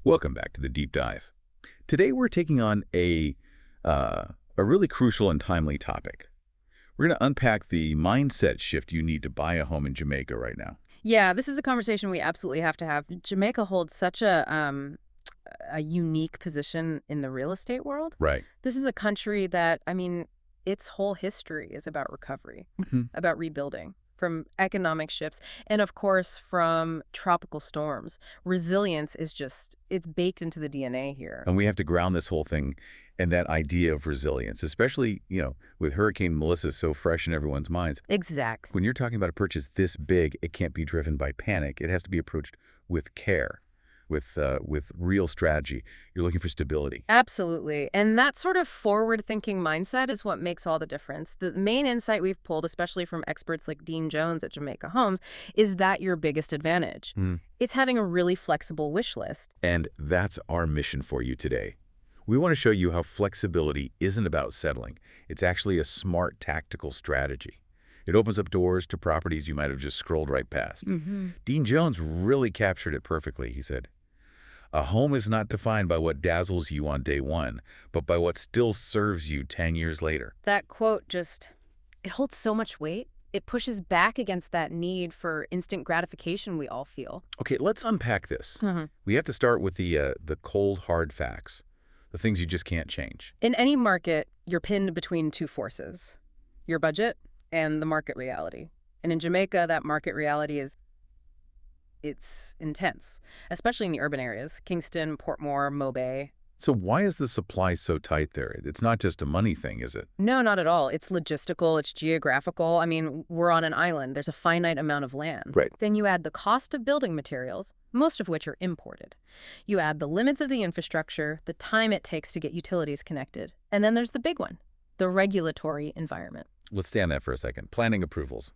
Welcome back to the Deep Dive. Today we're taking on a really crucial and timely topic. We're going to unpack the mindset shift you need to buy a home in Jamaica right now. Yeah, this is a conversation we absolutely have to have. Jamaica holds such a unique position in the real estate world. Right. This is a country that, I mean, its whole history is about recovery, about rebuilding from economic shifts, and of course from tropical storms. Resilience is just, it's baked into the DNA here. And we have to ground this whole thing in that idea of resilience, especially, with Hurricane Melissa so fresh in everyone's minds. Exactly. When you're talking about a purchase this big, it can't be driven by panic. It has to be approached with care, with real strategy. You're looking for stability. Absolutely. And that sort of forward-thinking mindset is what makes all the difference. The main insight we've pulled, especially from experts like Dean Jones at Jamaica Homes, is that your biggest advantage. It's having a really flexible wish list. And that's our mission for you today. We want to show you how flexibility isn't about settling. It's actually a smart tactical strategy. It opens up doors to properties you might have just scrolled right past. Dean Jones really captured it perfectly. He said, "A home is not defined by what dazzles you on day one, but by what still serves you 10 years later." That quote just, it holds so much weight. It pushes back against that need for instant gratification we all feel. Okay, let's unpack this. We have to start with the cold, hard facts, the things you just can't change. In any market, you're pinned between two forces, your budget and the market reality. And in Jamaica, that market reality it's intense, especially in the urban areas, Kingston, Portmore, Mobay. So why is the supply so tight there? It's not just a money thing, is it? No, not at all. It's logistical, it's geographical. I mean, we're on an island. There's a finite amount of land. Right. Then you add the cost of building materials, most of which are imported. You add the limits of the infrastructure, the time it takes to get utilities connected. And then there's the big one, the regulatory environment. Let's stay on that for a second. Planning approvals.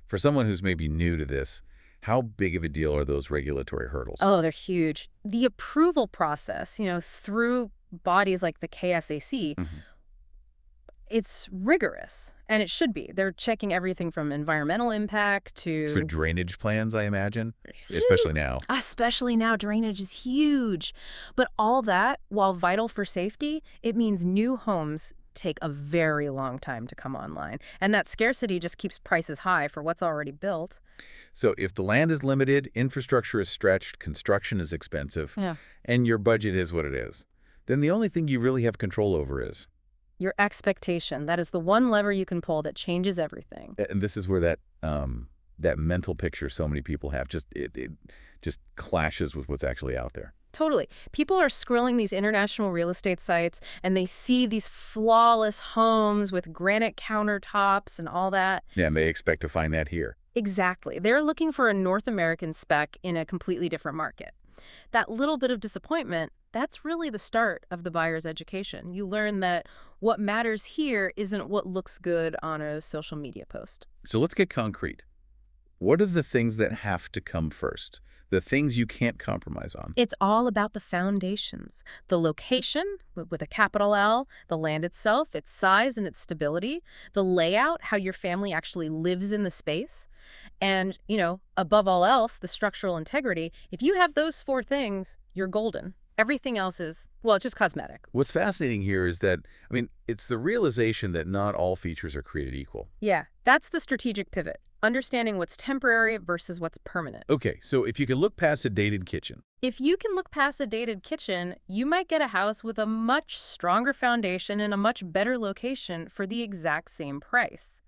For someone who's maybe new to this, how big of a deal are those regulatory hurdles? Oh, they're huge. The approval process, through bodies like the KSAC, it's rigorous, and it should be. They're checking everything from environmental impact to... For drainage plans, I imagine, especially now. Especially now, drainage is huge. But all that, while vital for safety, it means new homes take a very long time to come online. And that scarcity just keeps prices high for what's already built. So if the land is limited, infrastructure is stretched, construction is expensive, and your budget is what it is, then the only thing you really have control over is your expectation. That is the one lever you can pull that changes everything. And this is where that mental picture so many people have it just clashes with what's actually out there. Totally. People are scrolling these international real estate sites and they see these flawless homes with granite countertops and all that. Yeah, and they expect to find that here. Exactly. They're looking for a North American spec in a completely different market. That little bit of disappointment, that's really the start of the buyer's education. You learn that what matters here isn't what looks good on a social media post. So let's get concrete. What are the things that have to come first? The things you can't compromise on? It's all about the foundations. The location, with a capital L, the land itself, its size and its stability, the layout, how your family actually lives in the space, and, above all else, the structural integrity. If you have those four things, you're golden. Everything else is, well, it's just cosmetic. What's fascinating here is that, it's the realization that not all features are created equal. Yeah, that's the strategic pivot. Understanding what's temporary versus what's permanent. Okay, so if you can look past a dated kitchen. If you can look past a dated kitchen, you might get a house with a much stronger foundation and a much better location for the exact same price.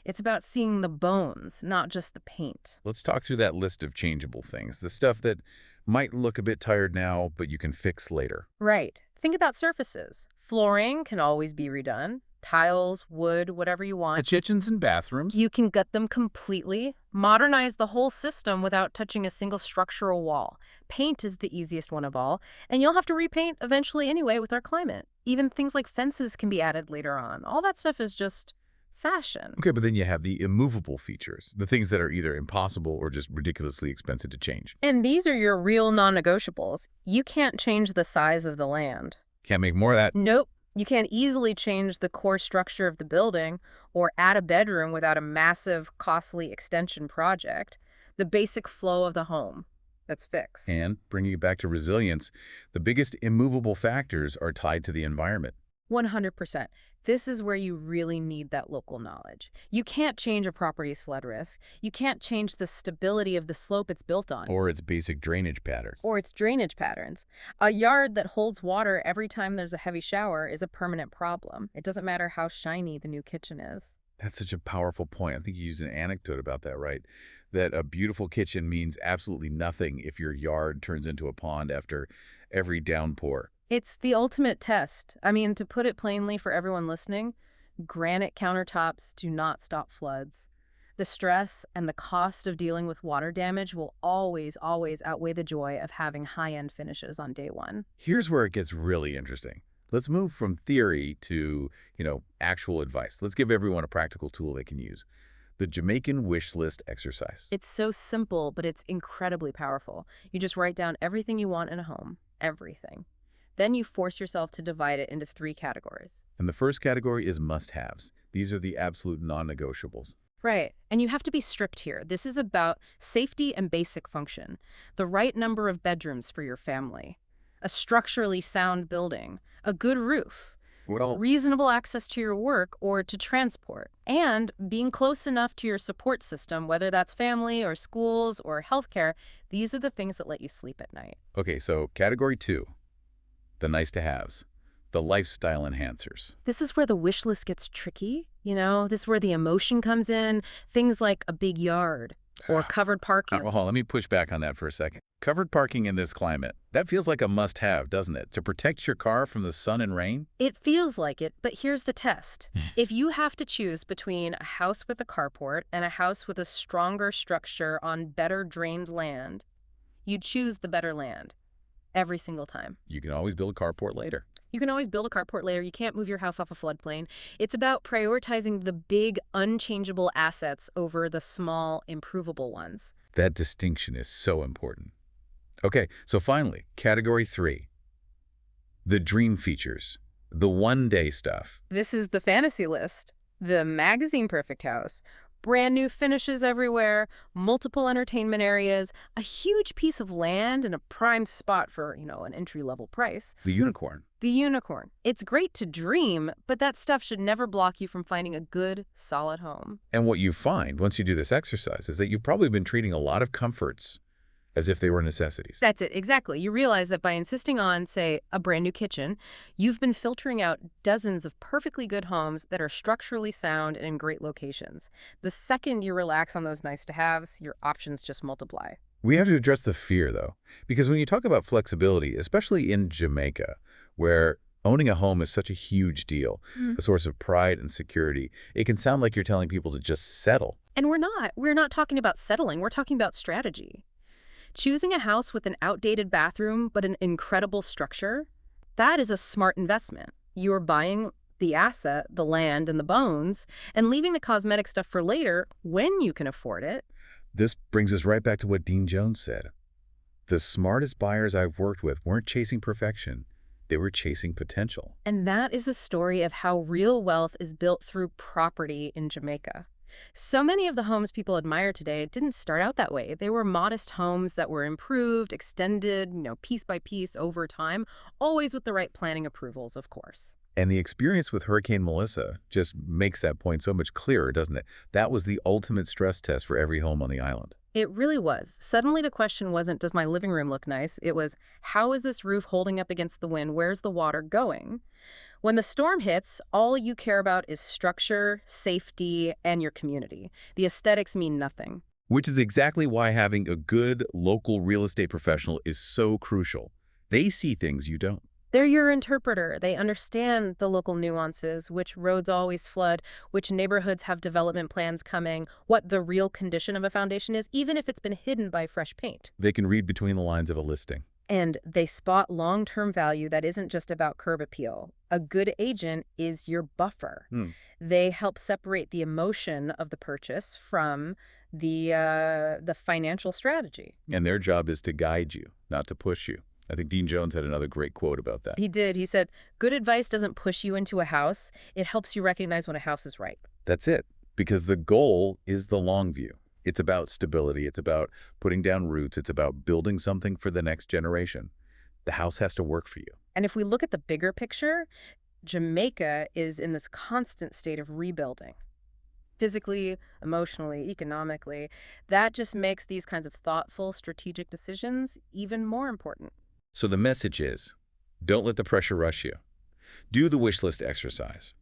It's about seeing the bones, not just the paint. Let's talk through that list of changeable things, the stuff that might look a bit tired now, but you can fix later. Right. Think about surfaces. Flooring can always be redone. Tiles, wood, whatever you want. Kitchens and bathrooms. You can gut them completely, modernize the whole system without touching a single structural wall. Paint is the easiest one of all, and you'll have to repaint eventually anyway with our climate. Even things like fences can be added later on. All that stuff is just fashion. Okay, but then you have the immovable features, the things that are either impossible or just ridiculously expensive to change. And these are your real non-negotiables. You can't change the size of the land. Can't make more of that. Nope. You can't easily change the core structure of the building or add a bedroom without a massive, costly extension project. The basic flow of the home, That's fixed. And bringing it back to resilience, the biggest immovable factors are tied to the environment. 100%. This is where you really need that local knowledge. You can't change a property's flood risk. You can't change the stability of the slope it's built on Or its basic drainage patterns. or its drainage patterns. A yard that holds water every time there's a heavy shower is a permanent problem. It doesn't matter how shiny the new kitchen is. That's such a powerful point. I think you used an anecdote about that, right? That a beautiful kitchen means absolutely nothing if your yard turns into a pond after every downpour. It's the ultimate test. I mean, to put it plainly for everyone listening, granite countertops do not stop floods. The stress and the cost of dealing with water damage will always, always outweigh the joy of having high-end finishes on day one. Here's where it gets really interesting. Let's move from theory to, actual advice. Let's give everyone a practical tool they can use. The Jamaican wish list exercise. It's so simple, but it's incredibly powerful. You just write down everything you want in a home. Everything. Then you force yourself to divide it into 3 categories. And the first category is must-haves. These are the absolute non-negotiables. Right. And you have to be strict here. This is about safety and basic function. The right number of bedrooms for your family. A structurally sound building. A good roof. Well, Reasonable access to your work or to transport. And being close enough to your support system, whether that's family or schools or healthcare, these are the things that let you sleep at night. okay, so category 2, the nice-to-haves, the lifestyle enhancers. This is where the wish list gets tricky, This is where the emotion comes in. Things like a big yard or covered parking. Well, let me push back on that for a second. Covered parking in this climate, that feels like a must-have, doesn't it? To protect your car from the sun and rain? It feels like it, but here's the test. If you have to choose between a house with a carport and a house with a stronger structure on better drained land, you'd choose the better land every single time. You can always build a carport later. You can always build a carport later. You can't move your house off a floodplain. It's about prioritizing the big, unchangeable assets over the small, improvable ones. That distinction is so important. Okay, so finally, category 3, the dream features, the one-day stuff. This is the fantasy list. The magazine perfect house. Brand new finishes everywhere, multiple entertainment areas, a huge piece of land and a prime spot for, an entry-level price. The unicorn. The unicorn. It's great to dream, but that stuff should never block you from finding a good, solid home. And what you find once you do this exercise is that you've probably been treating a lot of comforts as if they were necessities. That's it, exactly. You realize that by insisting on, say, a brand new kitchen, you've been filtering out dozens of perfectly good homes that are structurally sound and in great locations. The second you relax on those nice-to-haves, your options just multiply. We have to address the fear, though, because when you talk about flexibility, especially in Jamaica, where owning a home is such a huge deal, a source of pride and security, it can sound like you're telling people to just settle. And we're not. We're not talking about settling. We're talking about strategy. Choosing a house with an outdated bathroom but an incredible structure, that is a smart investment. You're buying the asset, the land, and the bones, and leaving the cosmetic stuff for later when you can afford it. This brings us right back to what Dean Jones said. The smartest buyers I've worked with weren't chasing perfection. They were chasing potential. And that is the story of how real wealth is built through property in Jamaica. So many of the homes people admire today didn't start out that way. They were modest homes that were improved, extended, piece by piece over time, always with the right planning approvals, of course. And the experience with Hurricane Melissa just makes that point so much clearer, doesn't it? That was the ultimate stress test for every home on the island. It really was. Suddenly the question wasn't, does my living room look nice? It was, how is this roof holding up against the wind? Where's the water going? When the storm hits, all you care about is structure, safety, and your community. The aesthetics mean nothing. Which is exactly why having a good local real estate professional is so crucial. They see things you don't. They're your interpreter. They understand the local nuances, which roads always flood, which neighborhoods have development plans coming, what the real condition of a foundation is, even if it's been hidden by fresh paint. They can read between the lines of a listing. And they spot long-term value that isn't just about curb appeal. A good agent is your buffer. They help separate the emotion of the purchase from the financial strategy. And their job is to guide you, not to push you. I think Dean Jones had another great quote about that. He did. He said, good advice doesn't push you into a house. It helps you recognize when a house is right. That's it, because the goal is the long view. It's about stability. It's about putting down roots. It's about building something for the next generation. The house has to work for you. And if we look at the bigger picture, Jamaica is in this constant state of rebuilding. Physically, emotionally, economically. That just makes these kinds of thoughtful, strategic decisions even more important. So the message is, don't let the pressure rush you. Do the wish list exercise.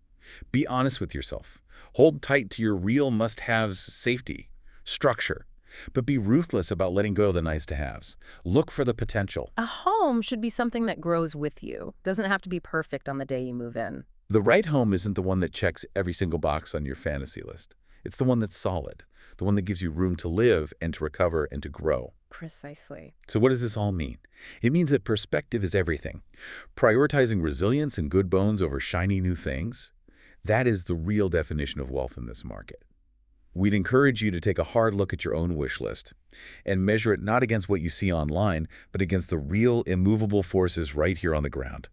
Be honest with yourself. Hold tight to your real must-haves: safety, structure, but be ruthless about letting go of the nice-to-haves. Look for the potential. A home should be something that grows with you. Doesn't have to be perfect on the day you move in. The right home isn't the one that checks every single box on your fantasy list. It's the one that's solid, the one that gives you room to live and to recover and to grow. Precisely. So what does this all mean? It means that perspective is everything. Prioritizing resilience and good bones over shiny new things, that is the real definition of wealth in this market. We'd encourage you to take a hard look at your own wish list and measure it not against what you see online, but against the real, immovable forces right here on the ground.